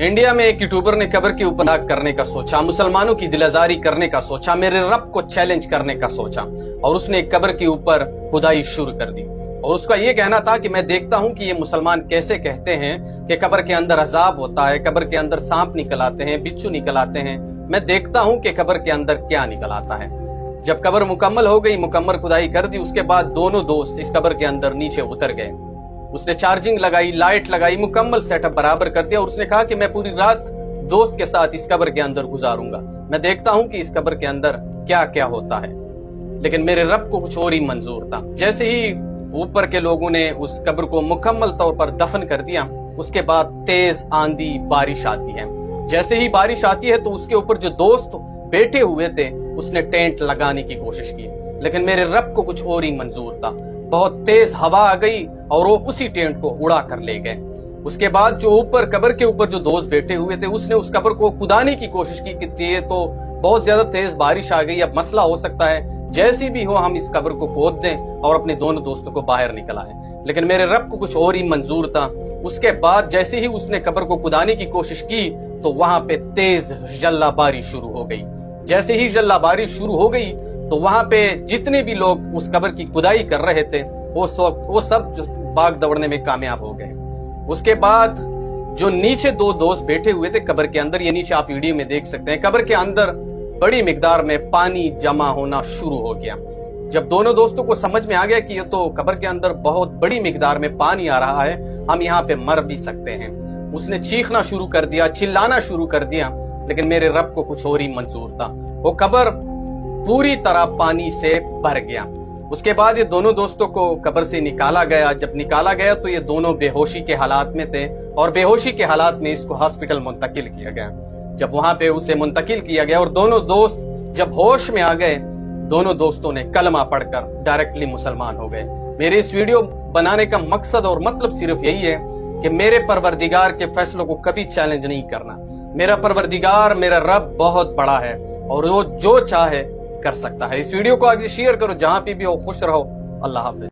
India में एक YouTuber ने कब्र के ऊपर आग करने का सोचा, मुसलमानों की दिलाजारी करने का सोचा, मेरे रब को चैलेंज करने का सोचा और उसने एक कब्र के ऊपर खुदाई शुरू कर दी। और उसका ये कहना था कि मैं देखता हूं कि ये मुसलमान कैसे कहते हैं कि कब्र के अंदर अजाब होता है, कब्र के अंदर सांप निकल आते हैं, बिच्छू निकल आते हैं। मैं देखता हूं कि कब्र के अंदर क्या निकल आता है। जब कब्र मुकम्मल हो गई, मुकम्मल खुदाई कर दी, उसके बाद दोनों दोस्त इस कब्र के अंदर नीचे उतर गए। उसने चार्जिंग लगाई, लाइट लगाई, मुकम्मल सेटअप बराबर कर दिया और उसने कहा कि मैं पूरी रात दोस्त के साथ इस कब्र के अंदर गुजारूंगा। मैं देखता हूं कि इस कब्र के अंदर क्या क्या होता है। लेकिन मेरे रब को कुछ और ही मंजूर था। जैसे ही ऊपर के लोगों ने उस कब्र को मुकम्मल तौर पर दफन कर दिया, उसके बाद तेज आंधी बारिश आती है। जैसे ही बारिश आती है तो उसके ऊपर जो दोस्त बैठे हुए थे उसने टेंट लगाने की कोशिश की, लेकिन मेरे रब को कुछ और ही मंजूर था। बहुत तेज हवा आ गई और वो उसी टेंट को उड़ा कर ले गए। उसके बाद जो ऊपर कब्र के ऊपर जो दोस्त बैठे हुए थे उसने उस कब्र को खुदाने की कोशिश की कि ये तो बहुत ज्यादा तेज बारिश आ गई, अब मसला हो सकता है, जैसी भी हो हम इस कब्र को खोद दें और अपने दोनों दोस्तों को बाहर निकल आए। लेकिन मेरे रब को कुछ और ही मंजूर था। उसके बाद जैसे ही उसने कब्र को खुदाने की कोशिश की तो वहां पे तेज जल्लाबारी शुरू हो गई। जैसे ही जल्लाबारी शुरू हो गई तो वहां पे जितने भी लोग उस कब्र की खुदाई कर रहे थे वो सब भाग दौड़ने में कामयाब हो गए। उसके बाद जो नीचे दो दोस्त बैठे हुए थे कब्र के अंदर, ये नीचे आप वीडियो में देख सकते हैं, कब्र के अंदर बड़ी मिकदार में पानी जमा होना शुरू हो गया। जब दोनों दोस्तों को समझ में आ गया कि ये तो कब्र के अंदर बहुत बड़ी मिकदार में पानी आ रहा है, हम यहाँ पे मर भी सकते हैं, उसने चीखना शुरू कर दिया, चिल्लाना शुरू कर दिया। लेकिन मेरे रब को कुछ और ही मंजूर था। वो कब्र पूरी तरह पानी से भर गया। उसके बाद ये दोनों दोस्तों को कब्र से निकाला गया। जब निकाला गया तो ये दोनों बेहोशी के हालात में थे और बेहोशी के हालात में इसको हॉस्पिटल मुंतकिल किया गया। जब वहां पे उसे मुंतकिल किया गया और दोनों दोस्त जब होश में आ गए, दोनों दोस्तों ने कलमा पढ़कर डायरेक्टली मुसलमान हो गए। मेरे इस वीडियो बनाने का मकसद और मतलब सिर्फ यही है कि मेरे परवरदिगार के फैसलों को कभी चैलेंज नहीं करना। मेरा परवरदिगार, मेरा रब बहुत बड़ा है और वो जो चाहे कर सकता है। इस वीडियो को आगे शेयर करो, जहां पे भी हो खुश रहो। अल्लाह हाफिज।